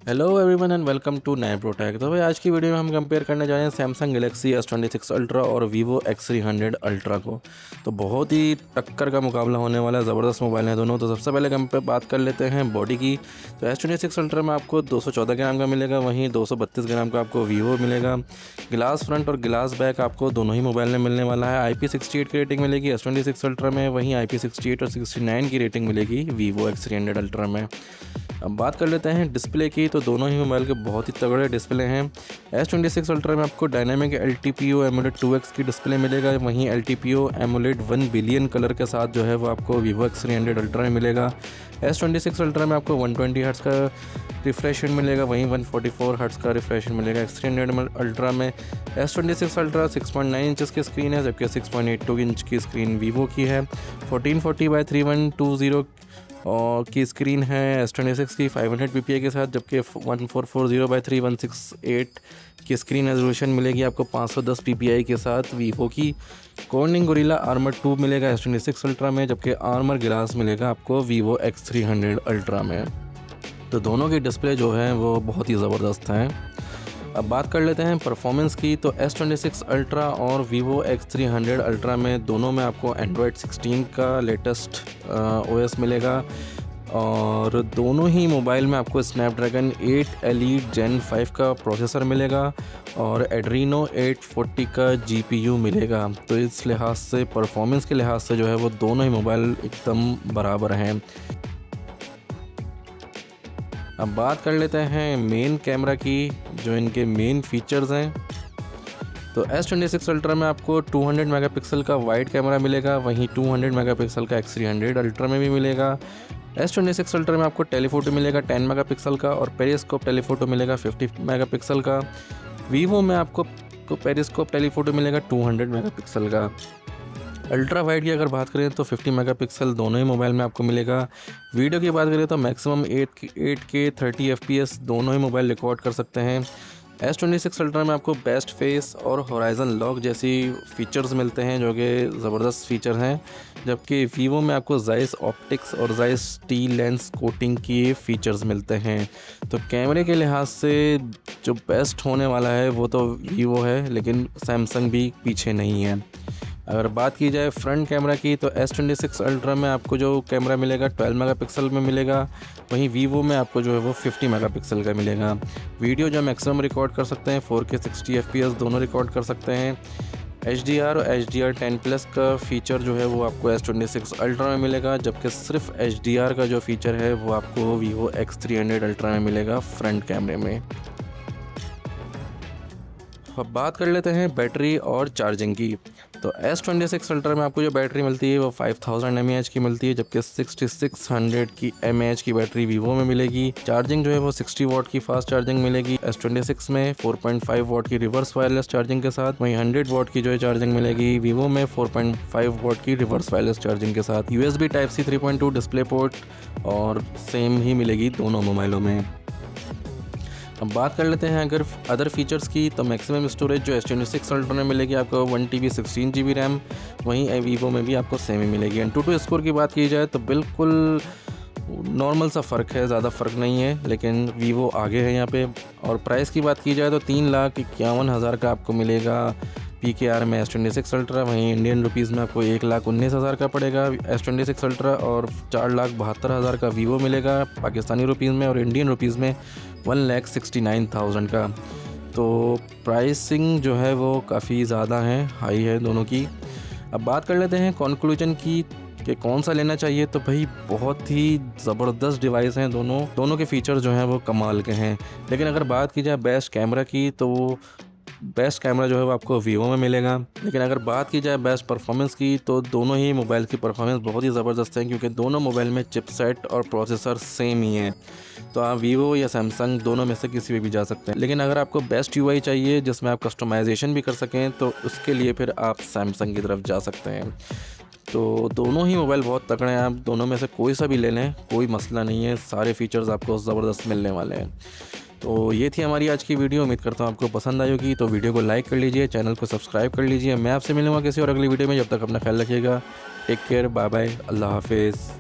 Hello everyone and welcome to नए Protech. तो भाई आज की वीडियो में हम कंपेयर करने जा रहे हैं सैमसंग गैलेक्सी S26 अल्ट्रा और वीवो X300 अल्ट्रा को। तो बहुत ही टक्कर का मुकाबला होने वाला है, ज़बरदस्त मोबाइल हैं दोनों। तो सबसे पहले हम पे बात कर लेते हैं बॉडी की। तो S26 अल्ट्रा में आपको 214 ग्राम का मिलेगा, वहीं 232 ग्राम का आपको वीवो मिलेगा। गिलास फ्रंट और गिलास बैक आपको दोनों ही मोबाइल में मिलने वाला है। IP68 की रेटिंग मिलेगी S26 अल्ट्रा में, वहीं IP68 और 69 की रेटिंग मिलेगी वीवो X300 अल्ट्रा में। अब बात कर लेते हैं डिस्प्ले की। तो दोनों ही मोबाइल के बहुत ही तगड़े डिस्प्ले हैं। S26 अल्ट्रा में आपको डायनामिक LTPO AMOLED 2x की डिस्प्ले मिलेगा, वहीं LTPO AMOLED 1 बिलियन कलर के साथ जो है वो आपको वीवो X300 अल्ट्रा में मिलेगा। S26 अल्ट्रा में आपको 120 हर्ट्ज़ का रिफ्रेश रेट मिलेगा, वहीं 144 हर्ट्ज़ का रिफ्रेश रेट मिलेगा X300 अल्ट्रा में। S26 अल्ट्रा 6.9 इंच की स्क्रीन है, जबकि 6.82 इंच की स्क्रीन वीवो की है। 1440x3120 और की स्क्रीन है S26 की 500 ppi के साथ, जबकि 1440x3168 की स्क्रीन रेजोल्यूशन मिलेगी आपको 510 ppi के साथ वीवो की। कॉर्निंग गोरिल्ला आर्मर 2 मिलेगा S26 अल्ट्रा में, जबकि आर्मर गिलास मिलेगा आपको वीवो X300 अल्ट्रा में। तो दोनों की डिस्प्ले जो है वो बहुत ही ज़बरदस्त हैं। अब बात कर लेते हैं परफॉर्मेंस की। तो S26 अल्ट्रा और वीवो X300 अल्ट्रा में दोनों में आपको Android 16 का लेटेस्ट OS मिलेगा, और दोनों ही मोबाइल में आपको स्नैपड्रैगन 8 Elite Gen 5 का प्रोसेसर मिलेगा और Adreno 840 का GPU मिलेगा। तो इस लिहाज से, परफॉर्मेंस के लिहाज से जो है वो दोनों ही मोबाइल एकदम बराबर हैं। अब बात कर लेते हैं मेन कैमरा की, जो इनके मेन फीचर्स हैं। तो S26 अल्ट्रा में आपको 200 मेगापिक्सल का वाइड कैमरा मिलेगा, वहीं 200 मेगापिक्सल का X300 अल्ट्रा में भी मिलेगा। S26 अल्ट्रा में आपको टेलीफोटो मिलेगा 10 मेगापिक्सल का, और पेरिस्कोप टेलीफोटो मिलेगा 50 मेगापिक्सल का। वीवो में आपको पेरिस्कोप टेलीफोटो मिलेगा 200 मेगापिक्सल का। अल्ट्रा वाइड की अगर बात करें तो 50 मेगापिक्सल दोनों ही मोबाइल में आपको मिलेगा। वीडियो की बात करें तो मैक्सिमम 8K 30 FPS दोनों ही मोबाइल रिकॉर्ड कर सकते हैं। S26 अल्ट्रा में आपको बेस्ट फेस और होराइजन लॉक जैसी फ़ीचर्स मिलते हैं, जो कि ज़बरदस्त फ़ीचर हैं, जबकि वीवो में आपको जाइस ऑप्टिक्स और जाइस टी लेंस कोटिंग की फ़ीचर्स मिलते हैं। तो कैमरे के लिहाज से जो बेस्ट होने वाला है वो तो वीवो है, लेकिन सैमसंग भी पीछे नहीं है। अगर बात की जाए फ्रंट कैमरा की, तो S26 अल्ट्रा में आपको जो कैमरा मिलेगा 12 मेगापिक्सल में मिलेगा, वहीं वीवो में आपको जो है वो 50 मेगापिक्सल का मिलेगा। वीडियो जो मैक्सिमम रिकॉर्ड कर सकते हैं 4K 60 FPS दोनों रिकॉर्ड कर सकते हैं। HDR और HDR10+ का फ़ीचर जो है वो आपको S26 अल्ट्रा में मिलेगा, जबकि सिर्फ HDR का जो फ़ीचर है वो आपको वीवो X300 अल्ट्रा में मिलेगा फ्रंट कैमरे में। अब बात कर लेते हैं बैटरी और चार्जिंग की। तो S26 अल्ट्रा में आपको जो बैटरी मिलती है वो 5000 mAh की मिलती है, जबकि 6600 की mAh की बैटरी वीवो में मिलेगी। चार्जिंग जो है वो 60 वाट की फास्ट चार्जिंग मिलेगी S26 में, 4.5 वाट की रिवर्स वायरलेस चार्जिंग के साथ। वहीं 100 वाट की जो है चार्जिंग मिलेगी वीवो में 4.5 वाट की रिवर्स वायरलेस चार्जिंग के साथ। USB Type-C 3.2 डिस्प्ले पोर्ट और सेम ही मिलेगी दोनों मोबाइलों में। अब बात कर लेते हैं अगर अदर फीचर्स की। तो मैक्सिमम स्टोरेज जो S26 अल्ट्रा में मिलेगी आपको 1TB 16GB रैम, वहीं वीवो में भी आपको सेम ही मिलेगी। AnTuTu स्कोर की बात की जाए तो बिल्कुल नॉर्मल सा फ़र्क है, ज़्यादा फ़र्क नहीं है, लेकिन वीवो आगे है यहाँ पे। और प्राइस की बात की जाए तो 3,51,000 का आपको मिलेगा PKR में S26 अल्ट्रा, वहीं इंडियन रुपीज़ में आपको 1,19,000 का पड़ेगा S26 अल्ट्रा, और 4,72,000 का वीवो मिलेगा पाकिस्तानी रुपीज़ में, और इंडियन रुपीज़ में 1,69,000 का। तो प्राइसिंग जो है वो काफ़ी ज़्यादा है, हाई है दोनों की। अब बात कर लेते हैं कंक्लूजन की कि कौन सा लेना चाहिए। तो भाई बहुत ही ज़बरदस्त डिवाइस हैं दोनों के फ़ीचर जो हैं वो कमाल के हैं। लेकिन अगर बात की जाए बेस्ट कैमरा की, तो बेस्ट कैमरा जो है वो आपको वीवो में मिलेगा। लेकिन अगर बात की जाए बेस्ट परफॉर्मेंस की, तो दोनों ही मोबाइल की परफॉर्मेंस बहुत ही ज़बरदस्त है, क्योंकि दोनों मोबाइल में चिपसेट और प्रोसेसर सेम ही हैं। तो आप वीवो या सैमसंग दोनों में से किसी भी जा सकते हैं। लेकिन अगर आपको बेस्ट UI चाहिए जिसमें आप कस्टमाइजेशन भी कर सकें, तो उसके लिए फिर आप सैमसंग की तरफ जा सकते हैं। तो दोनों ही मोबाइल बहुत तगड़े हैं, आप दोनों में से कोई सा भी ले लें, कोई मसला नहीं है, सारे फीचर्स आपको ज़बरदस्त मिलने वाले हैं। तो ये थी हमारी आज की वीडियो। उम्मीद करता हूँ आपको पसंद आई होगी। तो वीडियो को लाइक कर लीजिए, चैनल को सब्सक्राइब कर लीजिए। मैं आपसे मिलूँगा किसी और अगली वीडियो में। जब तक अपना ख्याल रखिएगा। टेक केयर, बाय बाय, अल्लाह हाफिज़।